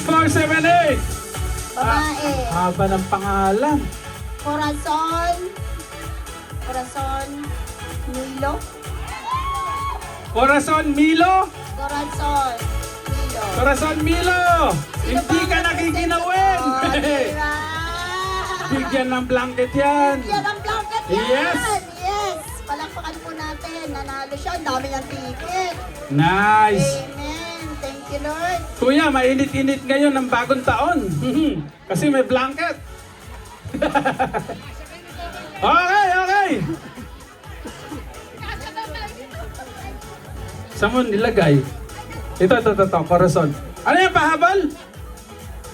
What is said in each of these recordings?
6478. Babae. Haba ng pangalan. Corazon. Corazon. Milo. Corazon Milo. Corazon. Milo. Corazon Milo. Hindi ka nakikinawin. Oh, diba? Bigyan ng blanket yan. Yan ang blanket yan. Yes. Yes. Palakpakan po natin. Nanalo siya. Ang dami niyang ticket. Nice. Amen. Thank you, Lord. Kuya, mainit-init ngayon ng bagong taon. Kasi may blanket. Okay, okay. Saan mo nilagay? Ito, Corazon. Ano yan, pahabol?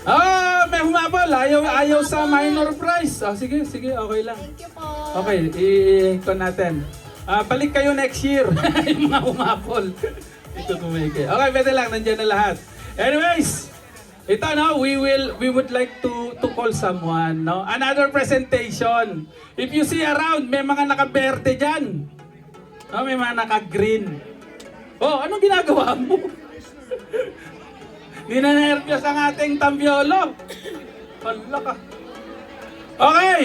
Oh, may humabol. Ayaw sa minor prize. Oh, sige, okay lang. Thank you po. Okay, i-iko natin. Balik kayo next year. Yung mga humabol. Ito tumike. Okay, pwede lang. Nandiyan na lahat. Anyways, ito no, we would like to call someone, no? Another presentation. If you see around, may mga naka-berde dyan. No, may mga naka-green. Oh, anong ginagawa mo? Ninanervyos ang ating tambiolo. Hala ka. Okay.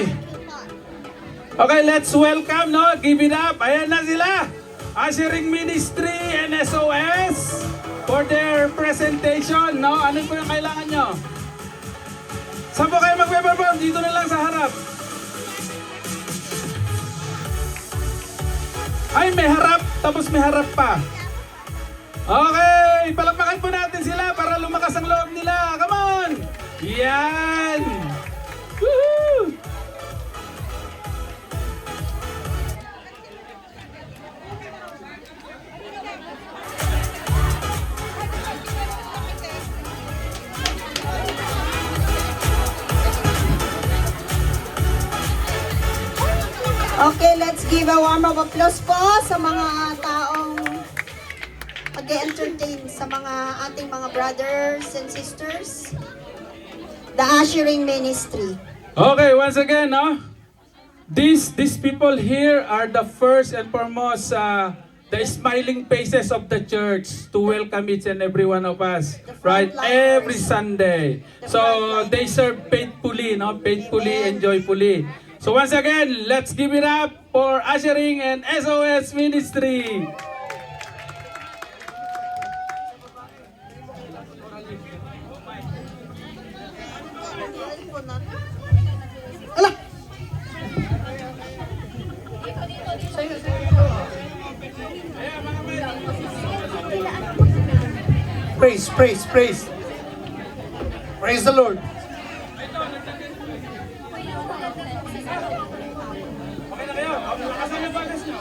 Okay, let's welcome, no? Give it up. Ayan na sila. Ushering Ministry and SOS for their presentation, no? Ano po yung kailangan nyo? Saan po kayo magpe-perform? Dito na lang sa harap. Ay, may harap, tapos may harap pa. Okay, palakpakan po natin sila para lumakas ang loob nila. Come on! Yan! Woohoo! Okay, let's give a warm of applause po sa mga taong mag-entertain sa mga ating mga brothers and sisters. The Ushering Ministry. Okay, once again, no? These people here are the first and foremost, the smiling faces of the church to welcome each and every one of us, right? Every Sunday. So they serve faithfully, no? Faithfully and joyfully. So once again, let's give it up for Ushering and SOS Ministry. Praise, praise, praise. Praise the Lord. Okay na kayo? Lakasan yung bagas nyo.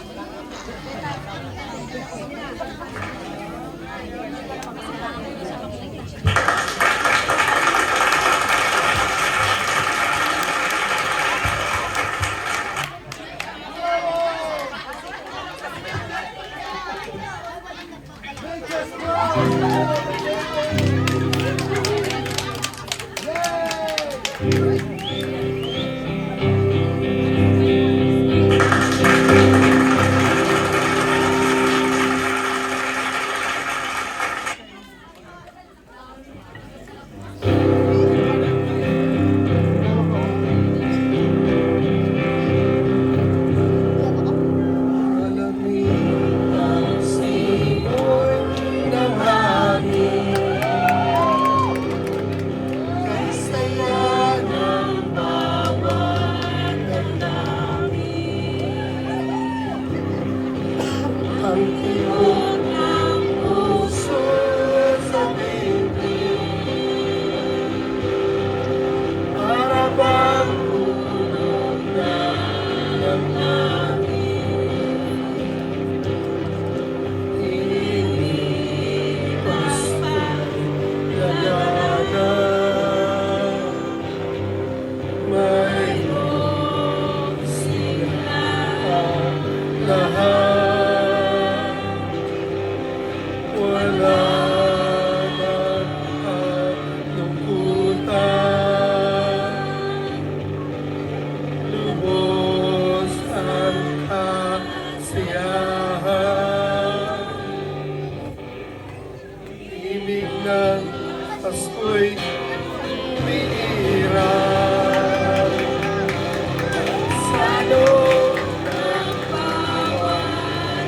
loob ng bawat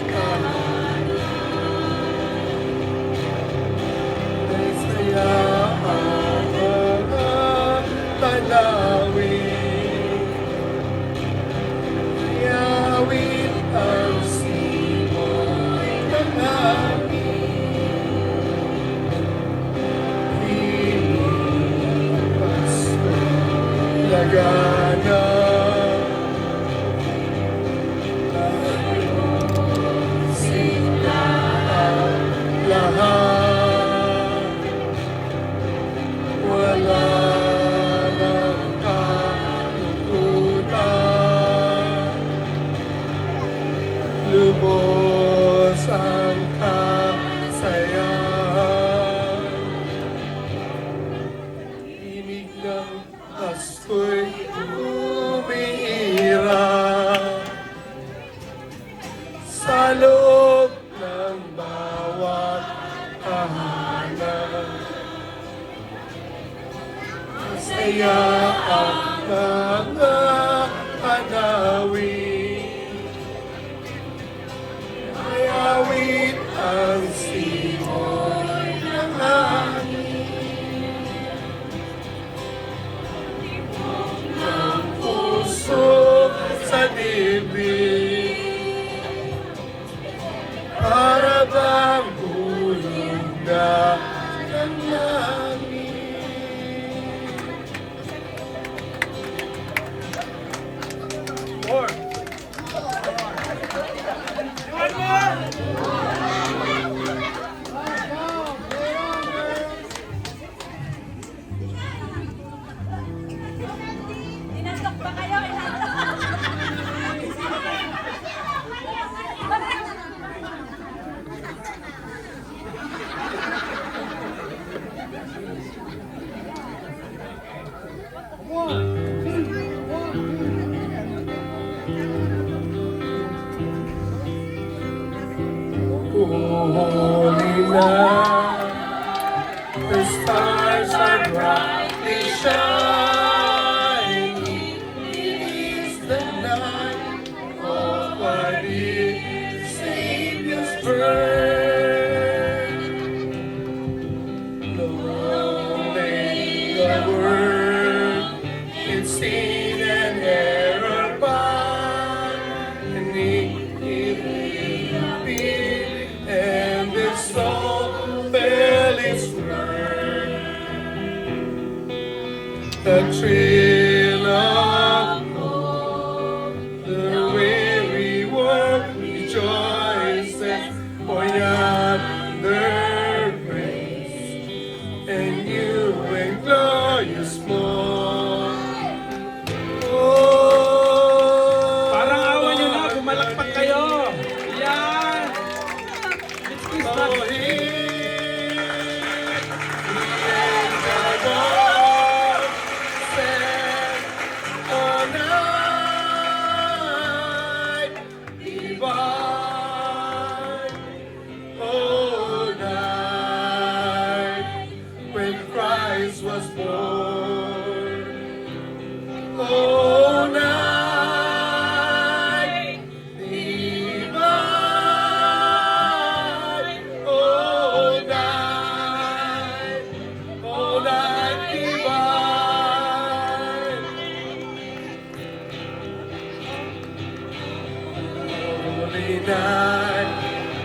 tahanan. Saya ang mga tanawin, yawin ang simoy ng amin. Hinipas lagana sila ang lahat. Wala nang kalungkutan, lubos ang kasayahan. Tinig ng asko'y umiirap sa loob ng bawat tahanan. Masaya ang mga tanawin, ayawin ang simoy ng hangin. Ang puso sa dibdib, para bang hulog na ng langit. More. Inantok pa kayo? Holy night, the stars are brightly shining. It is the night of our dear Savior's birth. Long lay the word in sin and error bound, and it will be, and this soul fell its word. The trail of hope, the weary world rejoices for yonder grace, and you and glorious morn. Oh, Parang awa nyo na, bumalakpak kayo. Yan. It's Christmas. oh, he, on night divine, oh night when Christ was born, oh night divine, oh night divine. Holy night,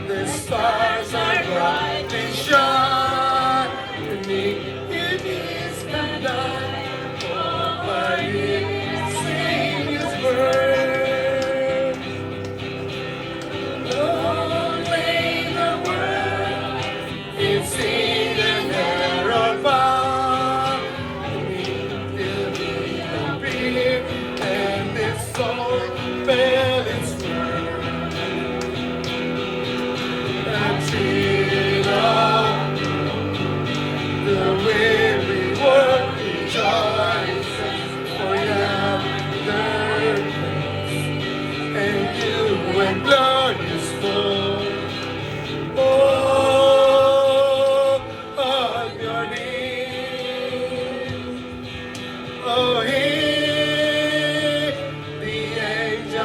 the stars are brightly shining. It is the night of our dear Savior's birth. Long lay the world in sin and error bound, till we appeared, and this soul fell its word. The weary world rejoices for yonder place, and you and glorious Lord. Oh, on your knees, oh, hear the angels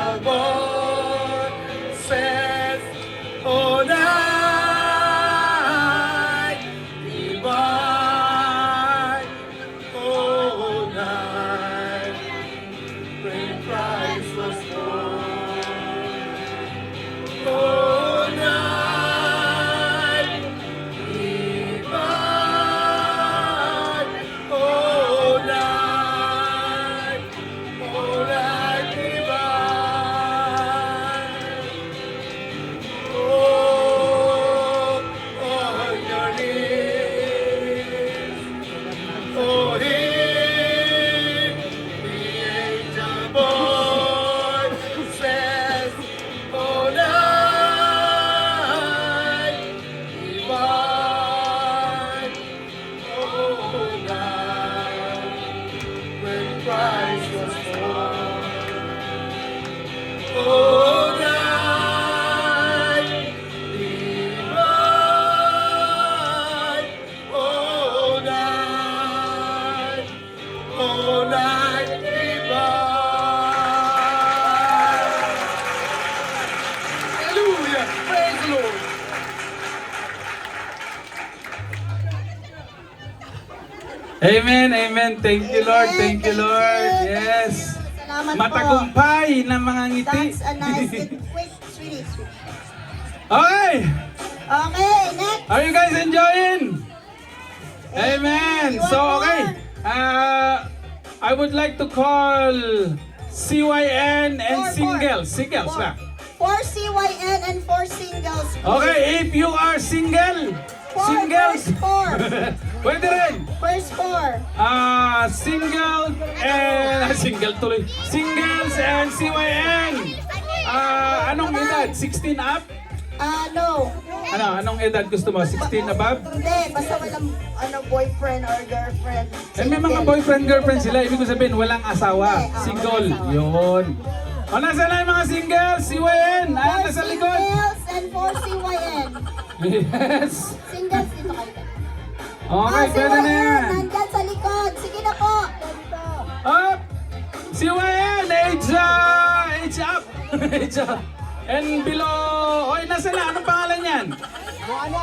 Amen, amen. Thank you, Lord. Thank you, Lord. Thank you. Yes. Salamat po. Matagumpay na mga ngiti. That's a nice and quick, sweetie. Okay. Okay, next. Are you guys enjoying? Amen. You So, want okay. more? I would like to call CYN and Four. singles. Singles Four. na. 4 CYN and 4 singles. Okay, if you are single, singles, First 4. pwede rin. First 4. Single and single tuloy. Singles and CYN. Anong edad? 16 up? No. Anong edad gusto mo? 16 above? Hindi, basta walang boyfriend or girlfriend. May mga boyfriend, girlfriend sila. Ibig ko sabihin, walang asawa. Single. Walang asawa. Yun. O, nasa na yung mga singles? CYN. Ayan, 4 nasa likod. singles and 4 CYN. Yes. Singles dito kayo. Okay, pwede na yan. Nandyan sa likod. Sige na po. Up! CYN, age up! Age up! And below, oy, nasa na? Anong pangalan yan?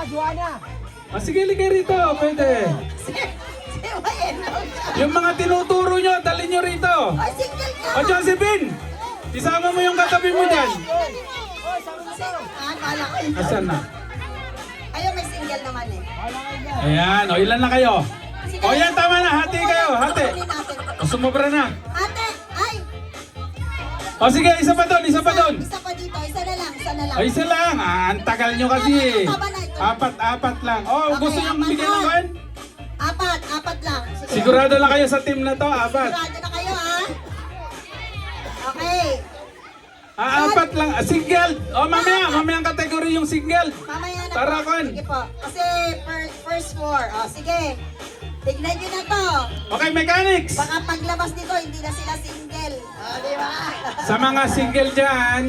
Joanna. Sige, ligay rito. Pwede. CYN. Yung mga tinuturo nyo, dalhin nyo rito. Ay, single ka. O, Josephine! Isama mo yung katabi mo dyan. Kala ko yun. Asan na? Ayaw, may single naman eh. Ayan, o, ilan na kayo? Sige. O, yan, tama na. Hati kayo, hati. Kunin natin. O, sumobra na. Ate, ay! O, sige, isa pa doon, isa pa doon. Isa pa dito, isa na lang, isa na lang. O, isa lang. Ang tagal nyo kasi. Tama na ito. Apat lang. O, Okay, gusto nyo apat bigyan na. ng coin? Apat lang. Sige. Sigurado na kayo sa team na to, apat. Sigurado na kayo, ha? Okay. Apat lang. Single. O, mamaya ang kategory yung single. Mamaya na Tara, po. Con. Sige po. Kasi first 4. O, sige. Tignan nyo na to. Okay, mechanics. Baka paglabas nito, hindi na sila single. O, di ba? Sa mga single dyan,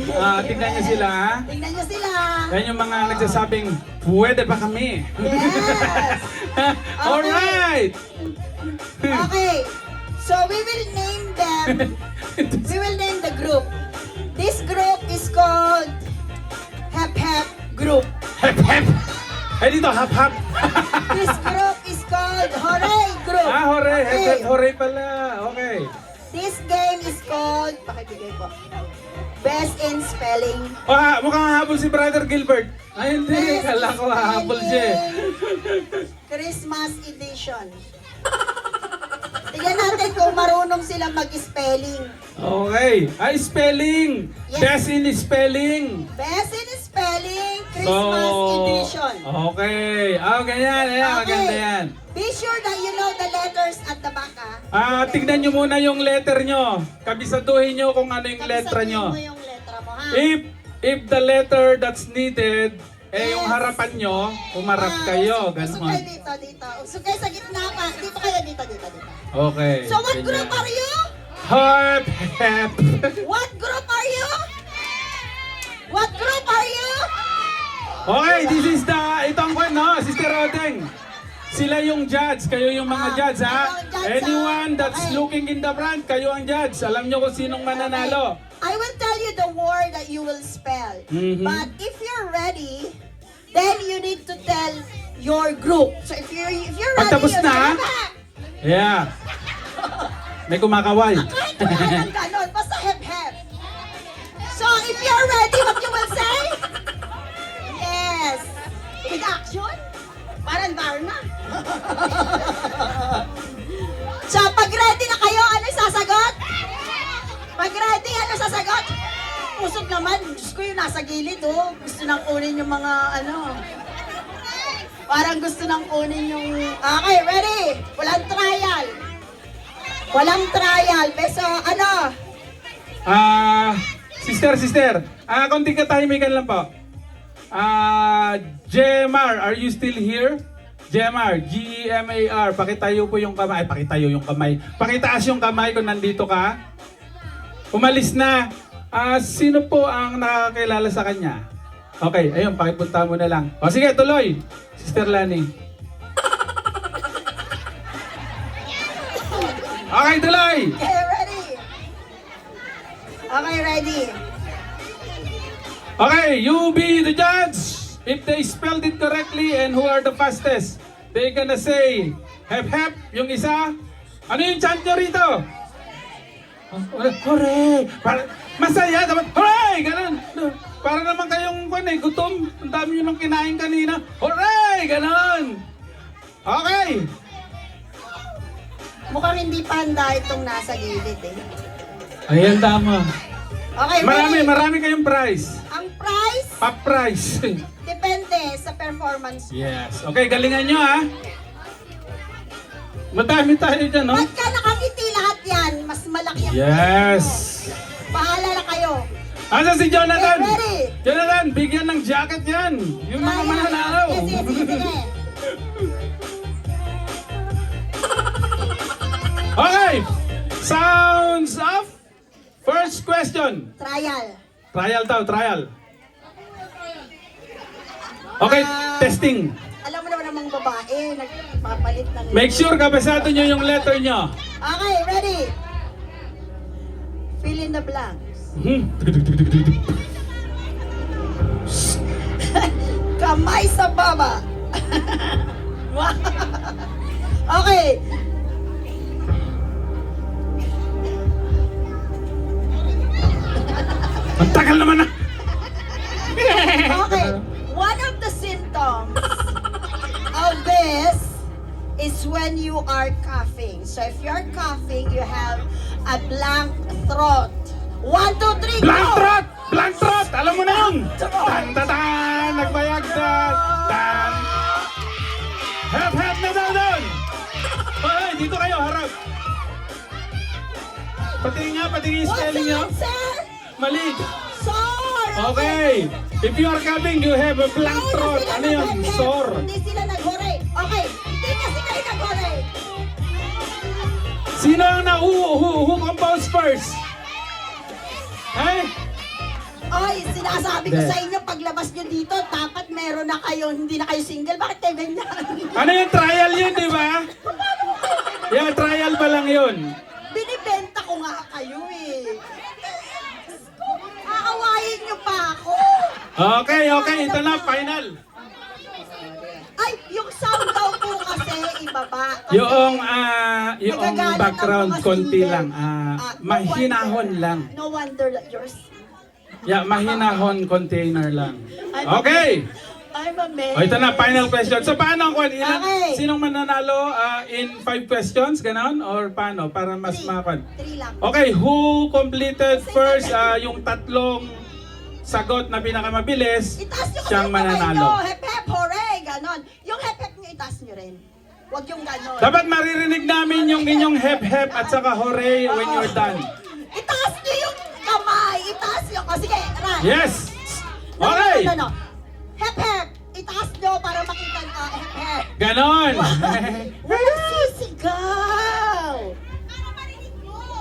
tignan nyo sila. Tignan nyo sila. Yan yung mga nagsasabing, pwede ba kami? Yes. Alright! Okay. So, we will name them. We will name the group. This group is called Hep Hep Group. Hep hep! Eh dito, hap hap! This group is called Hooray Group. Hooray! Hep Okay. hep, hooray pala! Okay. This game is called, pakibigay po, Best in Spelling. Mukhang hahabol si Brother Gilbert. Ay hindi, Best kala ko hahabol siya eh. Christmas Edition. Tignan natin kung marunong silang mag-spelling. Okay. Spelling! Yes. Best in spelling! Best in Spelling, Christmas Edition. Okay. Ganyan. Ayan, maganda yan. Be sure that you know the letters at the back, ha? Tignan nyo muna yung letter nyo. Kabisaduhin nyo kung ano yung letra Sabihin nyo. mo yung letra mo, ha? If the letter that's needed, yung Yes. harapan nyo, umarap kayo. Usok Ganon. kayo dito. Usok kayo sa gitna pa. Dito kayo, dito. Okay. So what ganyan. group are you? Hep, hep. What group are you? What group are you? Okay, this is itong kwan, no? Sister Rodeng. Sila yung judge, kayo yung mga judge, ha? kayo ang judge, Anyone ha? that's Okay. looking in the front, kayo ang judge. Alam nyo kung sinong mananalo. I will tell you the word that you will spell. Mhm. But if you're ready, then you need to tell your group. So if you're ready, Tapos you na? Yeah. May kumakaway. Kahit wala ng ganon, basta hep-hep. So if you're ready, what you will say? Yes. With action? Parang Varna. So pag ready na kayo, ano yung sasagot? Pag ready, ano sasagot? Usog naman. Diyos ko yung nasa gilid, oh. Gusto nang kunin yung mga, ano. Parang gusto nang kunin yung... Okay, ready? Walang trial. Walang trial. Beso, ano? Sister. Konting katahimikan lang po. Gemar, are you still here? Gemar, G-E-M-A-R. Pakitayo po yung kamay. Pakitayo yung kamay. Pakitaas yung kamay kung nandito ka. Umalis na. Sino po ang nakakilala sa kanya? Okay, ayun, pakipunta mo na lang. O sige, tuloy. Sister Lani. Okay, tuloy. Okay, ready? Okay, ready. Okay, you be the judge. If they spelled it correctly and who are the fastest, they gonna say, Hep hep, yung isa. Ano yung chant nyo rito? Hooray! Masaya, dapat hooray! Ganun. Para naman kayong gutom. Ang dami nyo nang kinain kanina. Hooray! Ganun. Okay. Mukhang hindi panda itong nasa gilid eh. Ayan, tama. Okay, ready? Marami kayong prize. Ang price, Pop prize. depende sa performance. Yes. Okay, galingan nyo ha. Madami tayo dyan, no? Ba't ka nakangiti lahat yan? Mas malaki ang Yes. Bahala na kayo. Asa si Jonathan? Okay, ready? Jonathan, bigyan ng jacket yan. Yung mga Kaya. mananalo. Sige, sige, sige. Okay. Sounds off. First question. Trial. Trial. Okay, testing. Alam mo naman namang babae, nagpapalit ng... Make sure kabisado nyo yung letter nyo. Okay, ready? Fill in the blanks. Kamay sa baba. Okay. Ang tagal naman na. Okay. One of the symptoms of this is when you are coughing. So if you're coughing, you have a blank throat. 1, 2, 3, Blank go! trot! Blank trot! Alam mo na yun! Tan! Nagbayag na! Tan! Hep na daw doon! Hoy, dito kayo, harap! Patingin yung What's spelling the nyo. answer? Mali! Sore! Okay! If you are coughing, you have a blank throat. Ano yun? Sore. Hindi sila nag-hooray. Okay, hindi kasi kayo nag-hooray. Sino ang who composed first? Hey? Ay, sinasabi ko sa inyo, paglabas nyo dito, dapat meron na kayo, hindi na kayo single. Bakit kayo ganyan? Ano yung trial yun, di ba? Yeah, trial pa lang yun. Binibenta ko nga kayo eh. Aawayin nyo pa ako. Okay. Ito na, final. Ay, yung sound daw po kasi ibaba. Kasi Yung nagagalit background ang mga konti single. lang. No Mahinahon wonder- lang. No wonder that yours. Yeah, mahinahon container lang. Okay. I'm amazed. O, ito na, final question. So, paano ang ilan? Okay. Sinong mananalo in 5 questions? Ganon? Or paano? Para mas mapan. 3 lang. Okay, who completed first yung tatlong sagot na pinakamabilis, Itaas nyo siyang kung kamay nyo. mananalo. Hep, hep, hooray. Ganon. Yung hep, hep nyo, itaas nyo rin. Huwag yung ganon. Dapat maririnig namin yung inyong hep-hep at saka hooray when you're done. Itaas nyo yung kamay. Itaas nyo. O, sige, Ran. Yes! No, Okay! no. Hep, hep. Itaas nyo para makita hep, hep. Ganon! Walang sisigaw.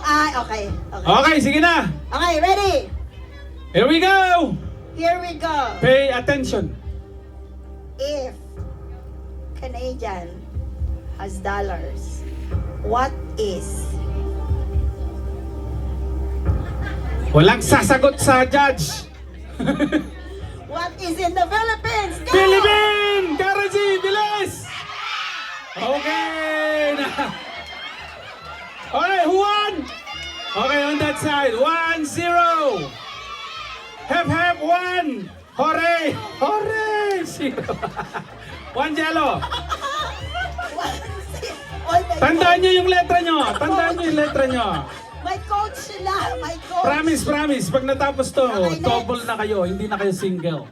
Ay, okay. Okay, sige na! Okay, ready? Here we go! Here we go. Pay attention. If Canadian has dollars, what is? Walang sasagot sa judge. What is in the Philippines? Go! Philippine! Currency! Bilis! Okay! Okay, who won? Okay, on that side. 1-0. Hep hep 1. Hooray! Hooray! 0. 1 yellow. Tandaan nyo yung letra nyo. Tandaan nyo yung letra nyo. My coach sila. My coach. Promise. Pag natapos to, Okay, next. double na kayo. Hindi na kayo single.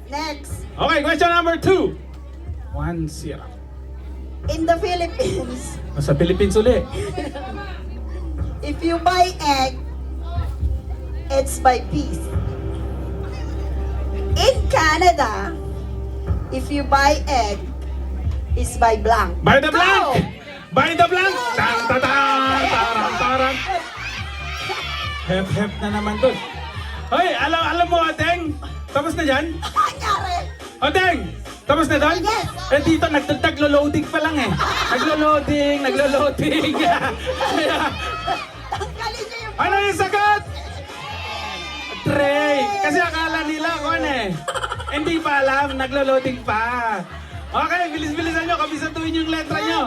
Next. Okay, question number 2. 1-0. In the Philippines, Sa Philippines uli. if you buy egg, it's by piece. In Canada, if you buy egg, it's by blank. By the Go! blank! By the blank! Tan ta tan! Tarang! Hep na naman dun. Hoy, alam mo, Ateng? Tapos na dyan? Nangyari! Ateng! Tapos na dun? Yes. Eh dito, naglo-loading pa lang eh. Naglo-loading. Tanggalin niyo yung... Ano yung sagot? Trey. Kasi akala nila kung ano eh. Hindi pa alam, naglo-loading pa. Okay, bilis-bilisan nyo. Kabisatuin yung letra nyo.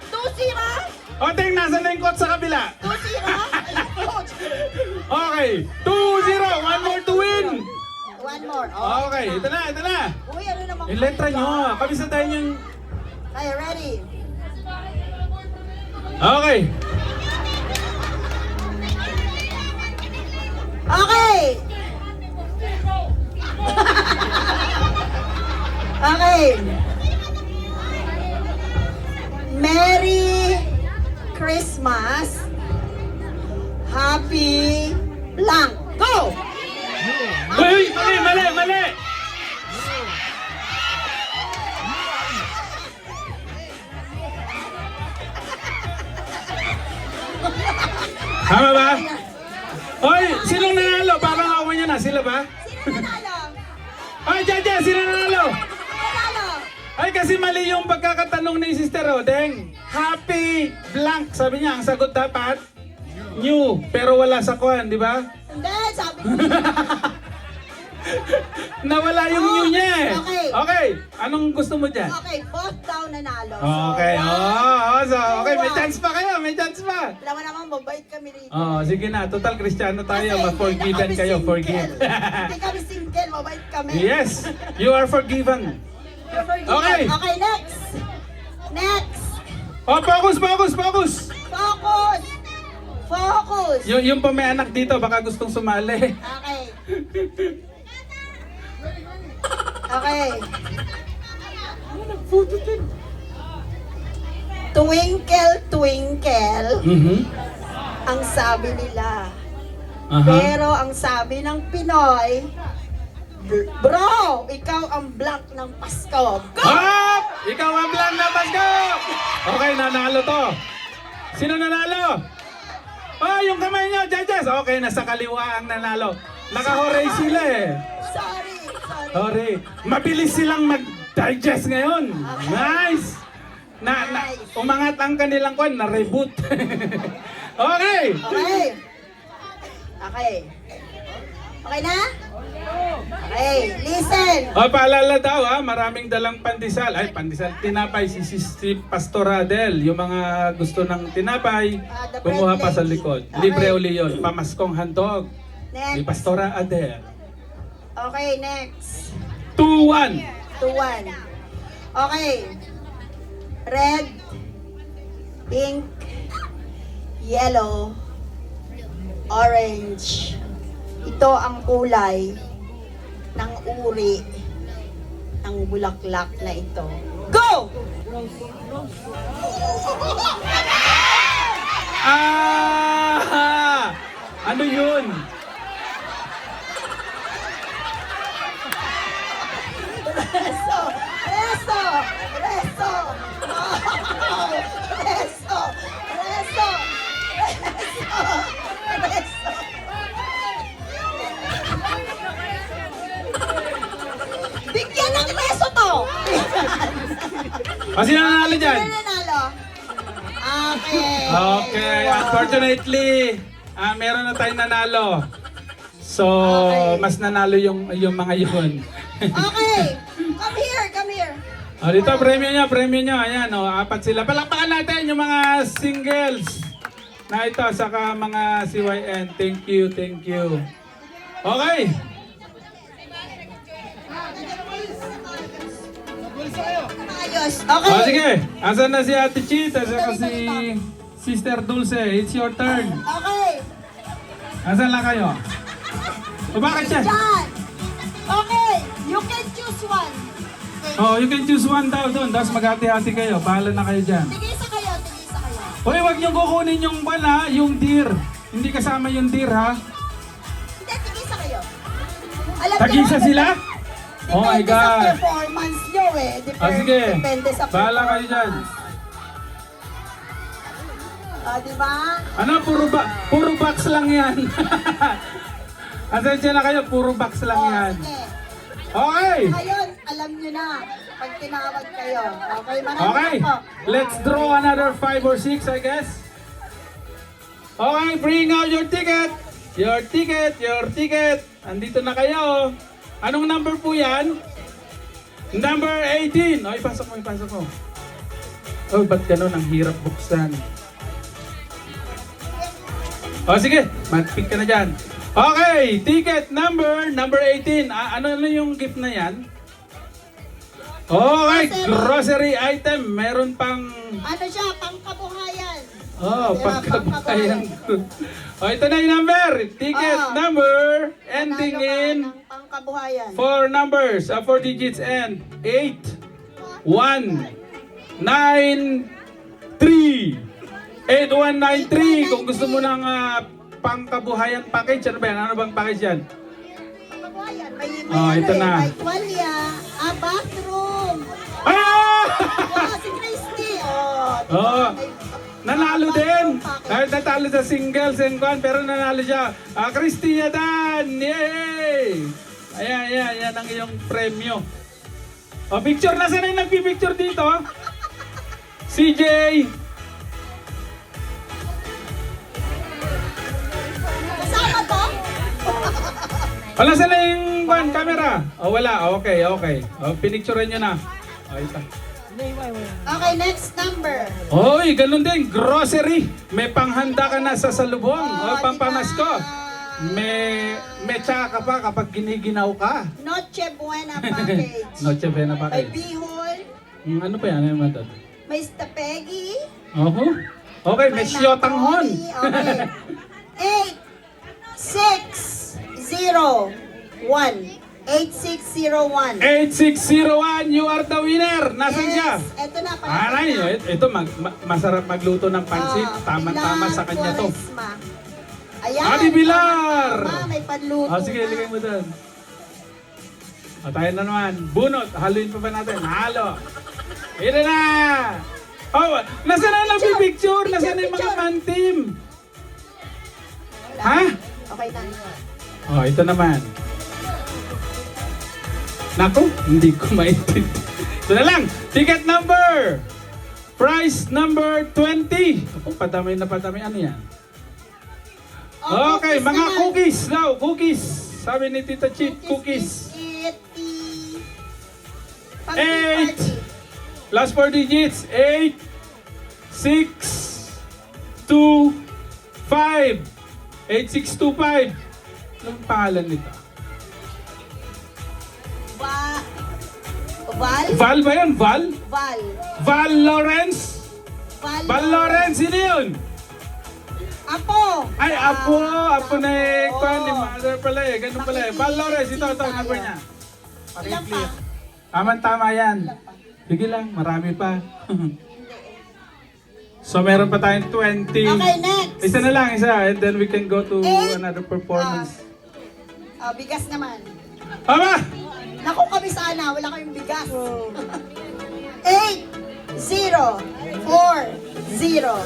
2-0. O, ting, nasa na yung quote sa kabila? 2-0. Okay, 2-0. One more to win. One more. Okay, ito na, ito na. Uy, ano naman? Yung letra nyo. Kabisatuin yung... Okay, ready? Okay. Okay. Okay. Merry Christmas. Happy blank. Go! Uy, mali, mali, mali. Tama ba? Hoy, sino nanalo? Parang ako niya na. Sila ba? Sino nanalo? Ay, dyan, sino nanalo? Nanalo? Ay, kasi mali yung pagkakatanong ni Sister Rodeng. Happy blank. Sabi niya, ang sagot dapat new. Pero wala sa kuwan, di ba? Hindi, sabi ko. Nawala yung new niya eh. Okay. Okay. Anong gusto mo dyan? Okay, both daw nanalo. Okay. So, okay. May One. chance pa kayo. May chance pa. Alam mo naman, mabait kami rito. Oh, sige na. Total Kristiyano tayo. Kasi Ma-forgiven hindi kayo. kami Forgive. single. Hindi kami single, mabait kami. Yes. You are forgiven. You're forgiven. Okay. Okay, next. Next. Oh, focus. Focus. Focus. Yung pa may anak dito, baka gustong sumali. Okay. Okay. Twinkle, twinkle, ang sabi nila. Pero ang sabi ng Pinoy, bro, ikaw ang blank ng Pasko. Go! Hop! Ikaw ang blank na Pasko! Okay, nanalo to. Sino nanalo? Oh, yung kamay nyo, judges. Okay, nasa kaliwa ang nanalo. Naka-hooray sila eh. Sorry. Hooray. Mabilis silang mag-digest ngayon. Nice! Umangat ang kanilang kwan, na-reboot. Okay! Okay na? Okay, listen. O, paalala daw ha, maraming dalang pandesal. Ay, pandesal, tinapay, si Pastor Adel. Yung mga gusto ng tinapay, The kumuha bread pa sa lady. likod. Okay. Libre uli yun. Pamaskong handog. Ni Next. Pastora Adel. Okay, next. 2-1. 2-1. Okay. Red, pink, yellow, orange. Ito ang kulay ng uri ng bulaklak na ito. Go! Ah! Ano yun? Reso! Reso! Reso! Oh! Reso! Reso! Reso! Reso! Bigyan ng reso to! O, sino nanalo dyan? Sino nanalo? Okay. Okay, unfortunately, meron na tayong nanalo. So, Okay. mas nanalo yung mga yun. Okay. Come here, come here. O, dito, premyo nyo. Ayan, o, 4 sila. Palakpakan natin yung mga singles na ito, saka mga CYN. Thank you. Okay. Ayos. O, Okay. sige. Asan na si Ate Chit? Asan na si Sister Dulce? It's your turn. Okay. Asan lang kayo? O, bakit siya? John. Okay. You can choose one. Okay. Oh, you can choose one daw doon. Tapos maghati-hati kayo. Bahala na kayo dyan. Tigisa kayo, tigisa kayo. Hoy, wag niyo kukunin yung bala, yung deer. Hindi kasama yung deer, ha? Hindi, tigisa kayo. Alam Tagisa niyo, sila? Oh my depende sa God. performance nyo eh. Sige. Depende sa Bahala kayo dyan. Diba? Ano, puro box lang yan. Asensya na kayo, puro box lang yan. Sige. Okay. Ngayon, alam nyo na. Pag tinawag kayo. Okay, maraming Okay. po. Let's draw another 5 or 6, I guess. Okay, bring out your ticket. Your ticket. Andito na kayo. Anong number po yan? Number 18. O, ipasok mo, ipasok mo. Oh, ba't ganun? Ang hirap buksan. O, sige. Mag-pick ka na dyan. Okay, ticket number 18. Ano yung gift na yan? Okay, grocery item. Meron pang... Ano siya, pangkabuhayan. Oh, Diba, pagkabayan ko. Oh, ito na yung number. Ticket Oh. number ending Nanalo ka in ng pangkabuhayan. 4 numbers, 4 digits and 8, 1, 9, 3. 8193. Kung gusto mo ng pangkabuhayan package, ano ba yan? Ano bang package yan? Pangkabuhayan. May Oh, ito na. May tuwalya, bathroom. Ah! Si Christy. Oh, diba? Oh. May- Nanalo din! package. Kahit natalo sa singles and kwan, pero nanalo siya. Christina Dan! Yay! Ayan ang iyong premyo. O, picture na sana yung nagpipicture dito. CJ! Kasama to? Wala sana yung kwan, camera. O, wala. Okay. O, pinicturean nyo na. O, ito. Okay, next number. Oy, ganun din. Grocery. May panghanda ka na sa salubong. O, pampamasko. May tsaka ka pa kapag giniginaw ka. Noche Buena package. Noche Buena May package. bihon, Ano pa yan? Ano naman ito? may stapegi, Oho. Okay, may siyotanghon. Okay. 8601. 8601. 8601, you are the winner. Nasaan siya? Ito na. Aray, ito masarap magluto ng pansit. Tama-tama sa kanya to. Ayan. Adi Pilar! Tama, may panluto. Sige, na. ligay mo doon. O, tayo na naman. Bunot. Haluin pa ba natin? Halo. Ito na! Oh, nasaan na nagpipicture? Nasaan na yung mga Picture. man team? Ha? Okay na. Oh, ito naman. Naku, hindi ko maintindihan. Ito na lang. Ticket number. Price number 20. Ako, padamay na padamay. Ano yan? Oh, Okay, cookies mga naman. cookies daw. Cookies. Sabi ni Tita Chit, cookies. Biscuit, tea. Eight. Party. Last 4 digits. 8, 6, 2, 5. 8625. Anong pangalan nito? Val? Val ba yun? Val? Val. Val Lawrence? Val Lawrence, sino yun? Apo. Ay, Apo! Apo na eh. Oo. Kwan, ni mother pala eh. Ganun pala eh. Val Lawrence, ito, number niya. Ilan pa? Tama yan. Sige lang, marami pa. So meron pa tayong 20. Okay, next. Isa na lang, isa. And then we can go to Eight. another performance. Bigas naman. Aba! Naku kami sana, wala kaming bigas. 8, 0, 4, 0.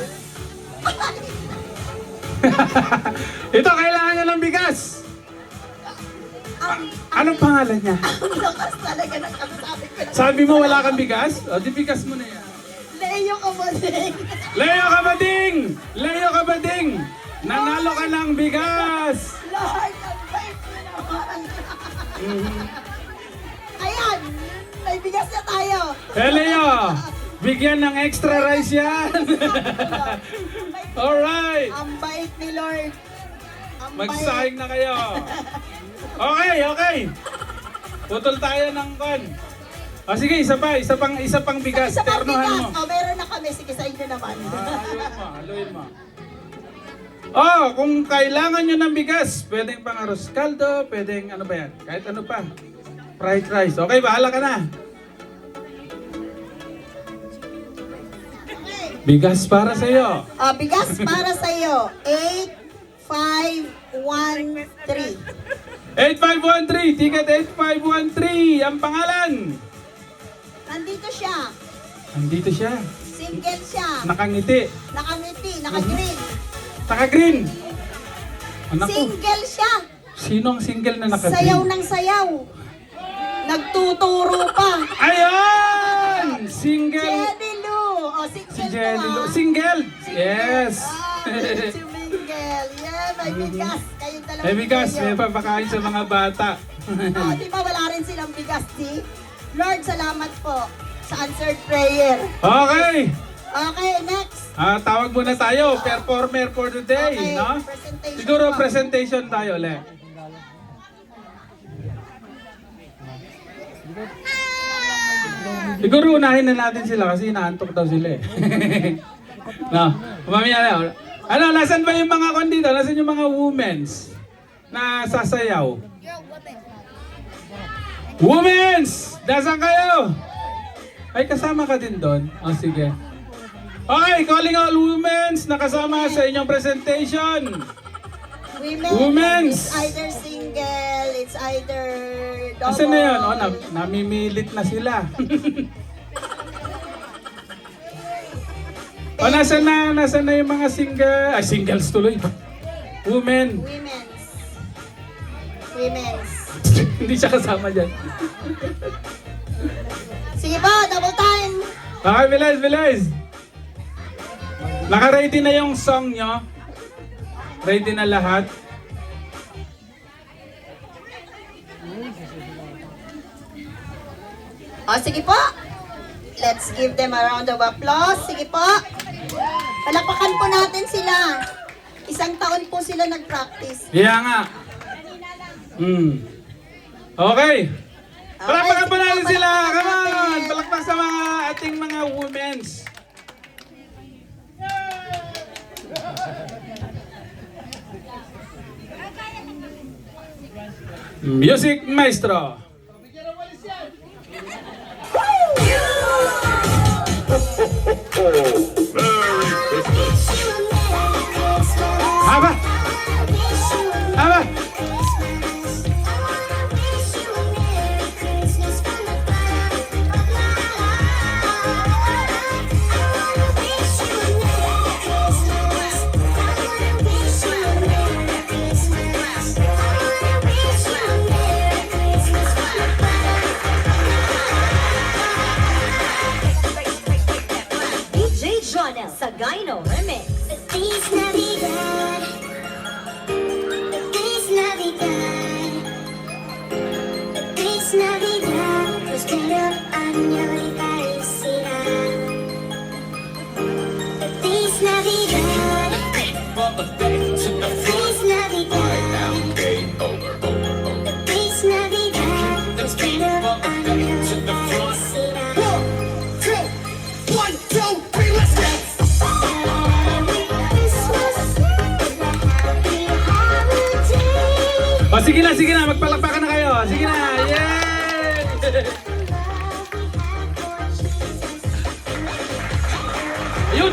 Ito, kailangan niya ng bigas. Anong pangalan niya? Ang lakas talaga ng kasabi ko. Sabi mo wala kang bigas? O, di bigas mo na yan. Leo Kabaling. Leo Kabading! Leo Kabading! Nanalo ka ng bigas! Lord, ang bait mo naman. Ayan, may bigas na tayo. Leo! Bigyan ng extra rice yan! Alright! Ang bait ni Lord. Ang Magsahing na kayo! Okay! Putol tayo ng kon. O sige, isa pang bigas. Sa pang Ternuhan bigas. mo. Meron na kami. Sige, sa inyo naman. Haluin mo. Oh, kung kailangan nyo ng bigas, pwedeng pang arroz caldo, pwedeng ano ba yan? Kahit ano pa. Fried rice. Okay, bahala ka na. Bigas para sa iyo. Bigas para sa iyo. 8513. 8513, ticket 8513. Ang pangalan. Nandito siya. Andito siya. Single siya. Nakangiti. Nakangiti. Naka-green. Naka-green. Anak ko, Single siya. sino ang single na Sayaw naka-green? ng sayaw. Nagtuturo pa. Ayan! Single. Jenny Lou. Single Si to, Jenny Lou. ah. Single. Yes. Si Mingle. Yeah, may bigas. Kayong dalawa. May bigas, kayo. may papakain sa mga bata. Di ba wala rin silang bigas, di? Lord, salamat po sa answered prayer. Okay. Okay, next. Tawag muna tayo, performer for the day, Okay, no? presentation Siguro po. presentation tayo ulit. Siguro unahin na natin sila kasi inaantok daw sila eh. No, mamaya na. Ano, nasan ba yung mga kondito? Nasan yung mga women's na sasayaw? Women's! Nasaan kayo? Ay, kasama ka din doon? Oh, sige. Okay, calling all women's na kasama sa inyong presentation. Women's! It's either single, it's either double. Asan na yun? Oh, namimilit na sila. O, nasan na yung mga single? Ay, singles tuloy. Women. Women's. Hindi siya kasama dyan. Sige po, double time. Okay, bilis. Naka-ready na yung song nyo? Ready na lahat? O, sige po. Let's give them a round of applause. Sige po. Palakpakan po natin sila. Isang taon po sila nag-practice. Kaya nga. Okay. Palakpakan po sige natin po, sila. palakpakan Come on. natin. Palakpak sa mga ating mga women's. Music Maestro. Haba. Haba. DJ Jonel Sagayno Remix. Feliz Navidad, Feliz Navidad, Feliz Navidad, prospero año y felicidad. Feliz Navidad, Feliz Navidad, Feliz Navidad, prospero año y felicidad. O sige na, magpalakpakan na kayo. Sige na, yay! Ayun!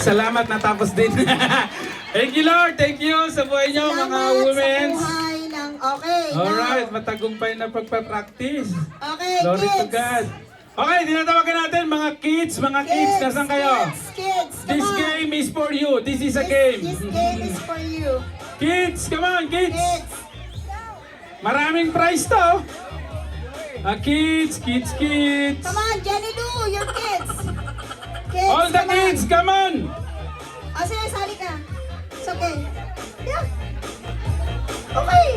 Salamat, natapos din. Thank you, Lord. Thank you sa buhay niyo, mga Salamat women. sa buhay ng... Okay, Alright, now. matagumpay na pagpa-practice. Okay, Glory to kids. God. Okay, tinatawagan natin mga kids. Mga kids, nasan kayo? Kids, come This on. game is for you. This is a game. This game is for you. Kids, come on, kids. Kids. Maraming prize to. Kids. Come on, Jenny Lou, your kids. Kids, All the come on. kids, come on. O, sige, sali ka. It's okay. Yeah. Okay.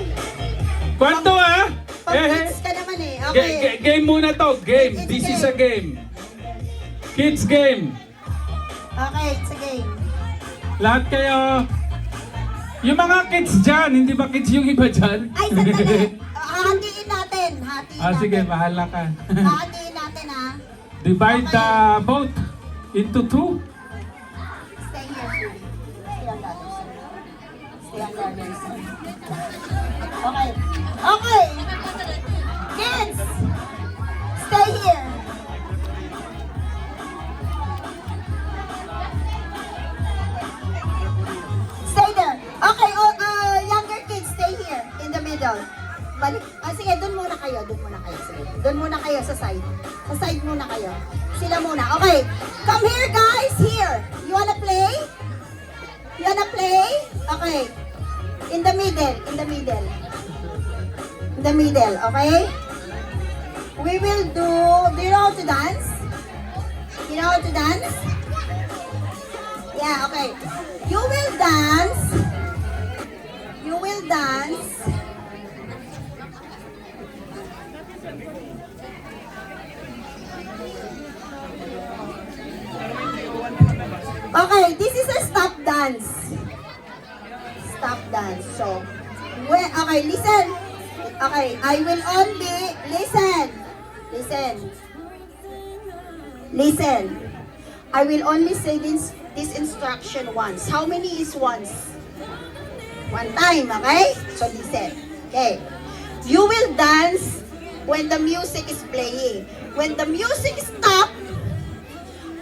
Kwanto ah? Pag-kids ka naman eh. Okay. Game muna to. Game. It's This is game. a game. Kids game. Okay, it's a game. Lahat kayo. Yung mga kids dyan, hindi ba kids yung iba dyan? Ay, sandali. Hahatiin natin. Hatiin natin. Sige, bahala ka. Hahatiin natin ha. Divide the boat into two. Stay here, Julie. Stay on the other side. Stay on the other side. Okay. Okay. Kids, stay here. Stay there. Okay, younger kids, stay here in the middle. Balik. Sige, doon muna kayo. Sige. Doon muna kayo sa side. Sa side muna kayo. Sila muna. Okay. Come here, guys. Here. You wanna play? You wanna play? Okay. In the middle. In the middle. In the middle. Okay? We will do you know how to dance? You know how to dance? Yeah, okay. You will dance. You will dance. Okay, this is a stop dance. Stop dance. So, okay, listen. Okay, I will only listen. Listen. I will only say this instruction once. How many is once? One time, okay? So listen. Okay. You will dance when the music is playing. When the music stops,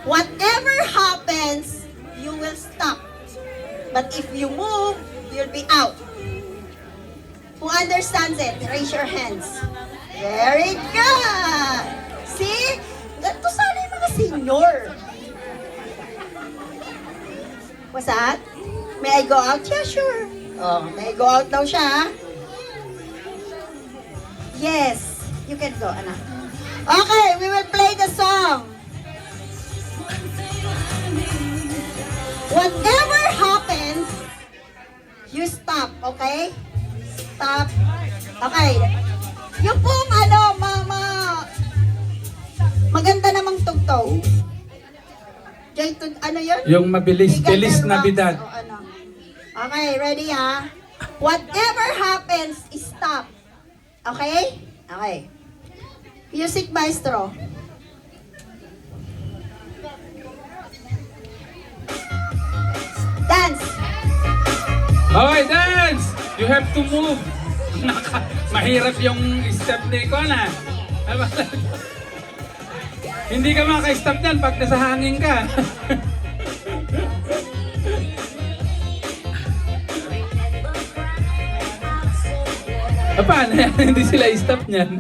whatever happens, you will stop. But if you move, you'll be out. Who understands it? Raise your hands. Very good. See? Ganito sana yung mga senior. What's that? May I go out? Yeah, sure. Oh, may I go out daw siya. Yes. You can go, anak. Okay, we will play the song. Whatever happens, you stop, okay? Stop. Okay. Yung pong maganda namang tugtog. Ano yun? Yung mabilis, Bigat bilis and na rocks, bidad. o ano. Okay, ready ha? Whatever happens, stop. Okay? Okay. Music maestro. Dance. Okay, dance! You have to move. Mahirap yung step ni Kona. Hindi ka maka-stop dyan pag nasa hangin ka. Paano yan? Hindi sila stop niyan.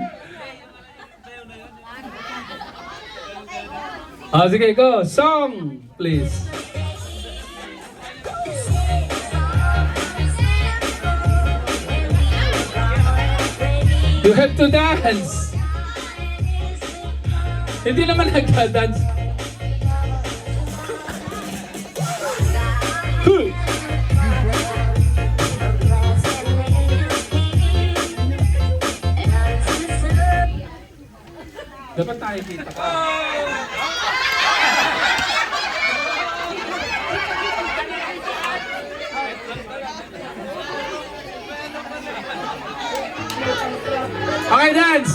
Sige, go. Song, please. You have to dance. Hindi naman nagka-dance. Huh. Dapat tayo kita ka. Okay, dance!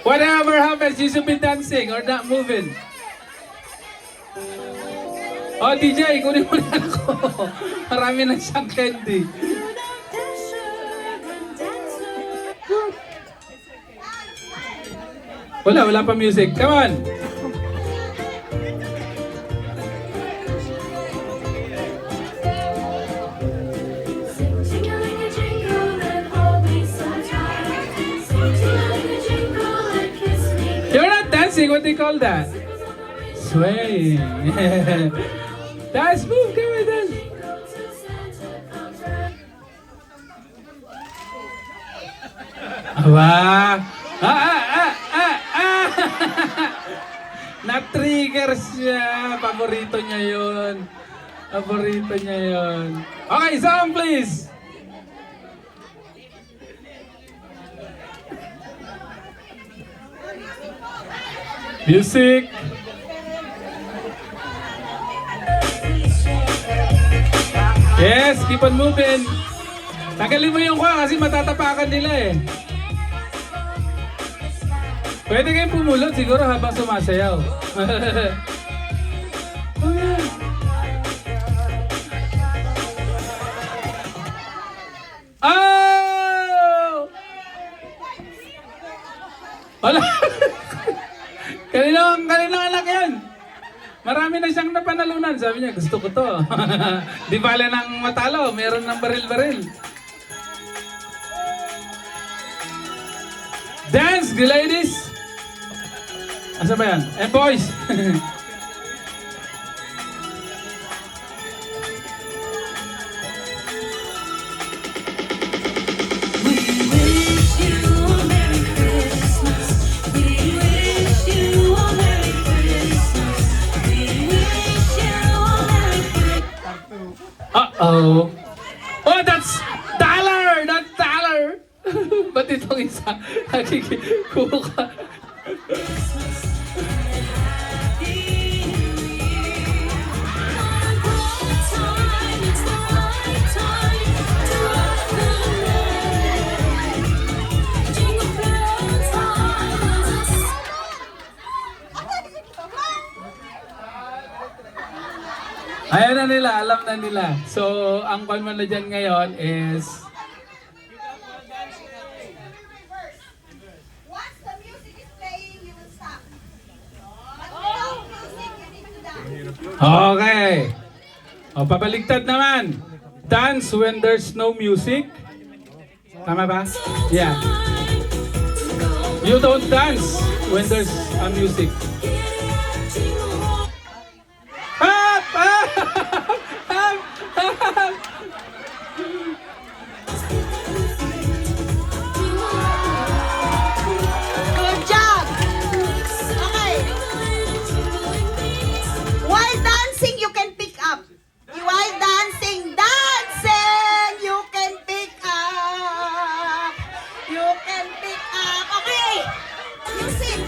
Whatever happens, you should be dancing or not moving. Oh, DJ, kunin mo na ako. Marami na siyang candy. Wala pa music. Come on! what do you call that? Sway. Dance move, come on, dance. Aba. Na-trigger siya. Paborito niya yun. Paborito niya yun. Okay, song please. Music. Yes, keep on moving. Tagalin mo yung kwa kasi matatapakan nila eh. Pwede kayong pumulot siguro habang sumasayaw. Oh, yeah. Oh! Wala. Kaninang anak yan. Marami na siyang napanalunan. Sabi niya, gusto ko to. Di bale ng matalo. Meron ng baril-baril. Dance, the ladies. Asa ba yan? And boys. Uh-oh. Oh, that's Tyler! That's Tyler! Ba't itong isa? Nakikikuha. Ayan na nila, alam na nila. So, ang kwan na dyan ngayon is... Once the music is playing, you will stop. But without music, you need to dance. Okay. O, pabaligtad naman. Dance when there's no music. Tama ba? Yeah. You don't dance when there's a music. Up! Up! Up! Up! Good job! Okay. While dancing, you can pick up. While dancing, you can pick up. You can pick up. Okay. Music.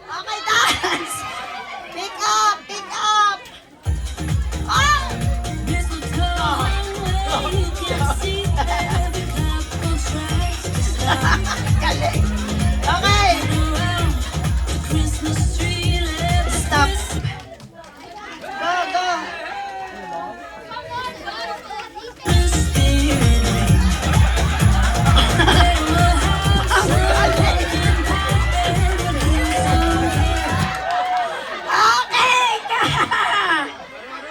Okay, dance. Pick up, pick up. Oh! Galing. Okay. Stop. Go, go. Okay.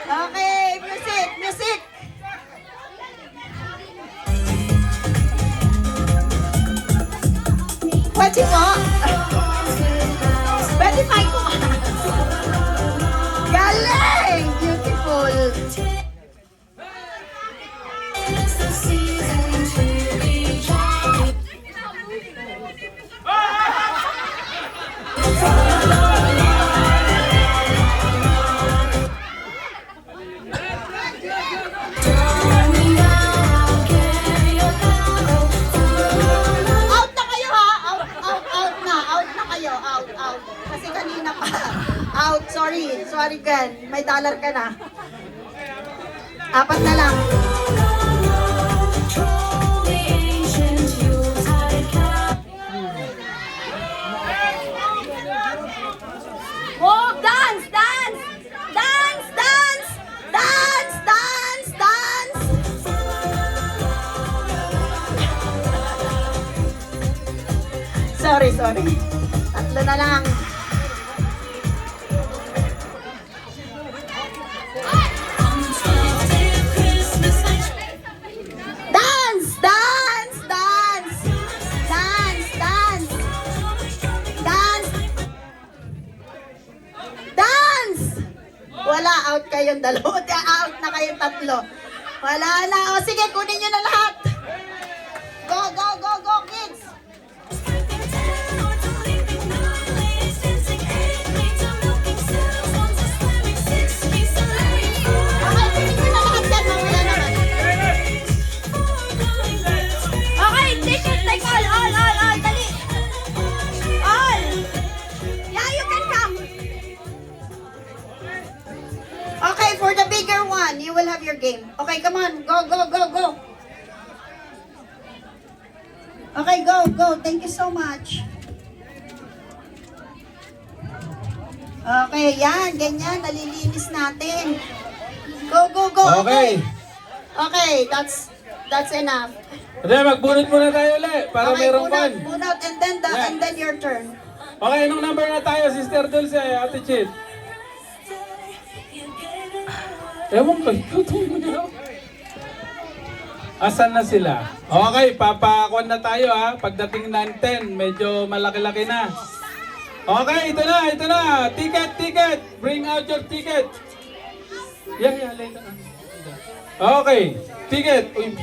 Okay, music, music. Pwede po. Pwede pa ko. Galing! Beautiful. Out na kayo ha. Out na. Out na kayo. Out. Kasi kanina pa. Out. Sorry Ken. May dollar ka na. 4 na lang. Oh, dance, dance! Dance, dance! Dance, dance, dance! Sorry. 3 na lang. out kayong dalawa. Out na kayong tatlo. Wala na. O sige, kunin nyo na lahat. Go, go, go, go, kids. Okay, kunin nyo na lahat yan. Mamaya naman. Okay, ticket, take all, dali. All. Yeah, you can come. Okay, for the bigger one, you will have your game. Okay, come on. Go, go, go, go. Okay, go, go. Thank you so much. Okay, yan. Ganyan. Nalilinis natin. Go, go, go. Okay. Okay, that's enough. Hindi, magbunot muna tayo ulit para Okay, merong fun. bunot, and then your turn. Okay, anong number na tayo, Sister Dulce, Ate Chit? Ewan ko, asan na sila? Okay, papakuan na tayo ha. Pagdating ng 10, medyo malaki-laki na. Okay, ito na. Ticket. Bring out your ticket. Yeah, later. Okay, ticket. Uy.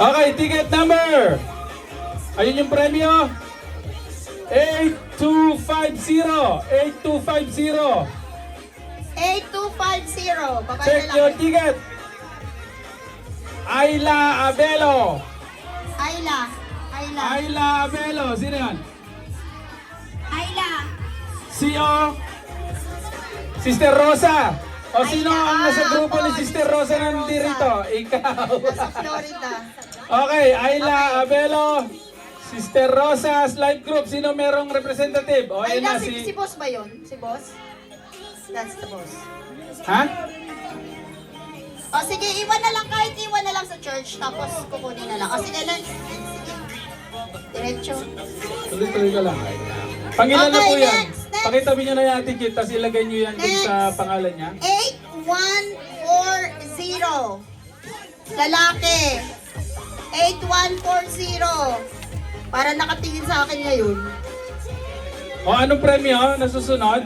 Okay, ticket number. Ayun yung premyo. 8250. 8250. 8250. Babae Check na your lang. ticket. Ayla Abelo. Ayla. Ayla Abelo. Sino yan? Ayla. CEO. Sister Rosa. O sino Ayla, ang nasa grupo ako, ni Sister si Rosa Sister nandito? Ikaw. Nasa Florida. Okay, Ayla Abelo. Sister Rosa's live group. Sino merong representative? O ayun na Ayla, si si... boss ba yun? Si boss? That's the boss. Ha? O sige, iwan na lang sa church, tapos kukunin na lang. O sige, next. Sige. Diretso. Tuloy-tuloy ka lang. Pangilan na Okay, po yan. next. Pakitabi nyo na yung Ate Kit, tapos ilagay nyo yan din sa Next. pangalan niya. 8140. Lalaki. 8140. Para nakatingin sa akin ngayon. O anong premyo? Nasusunod?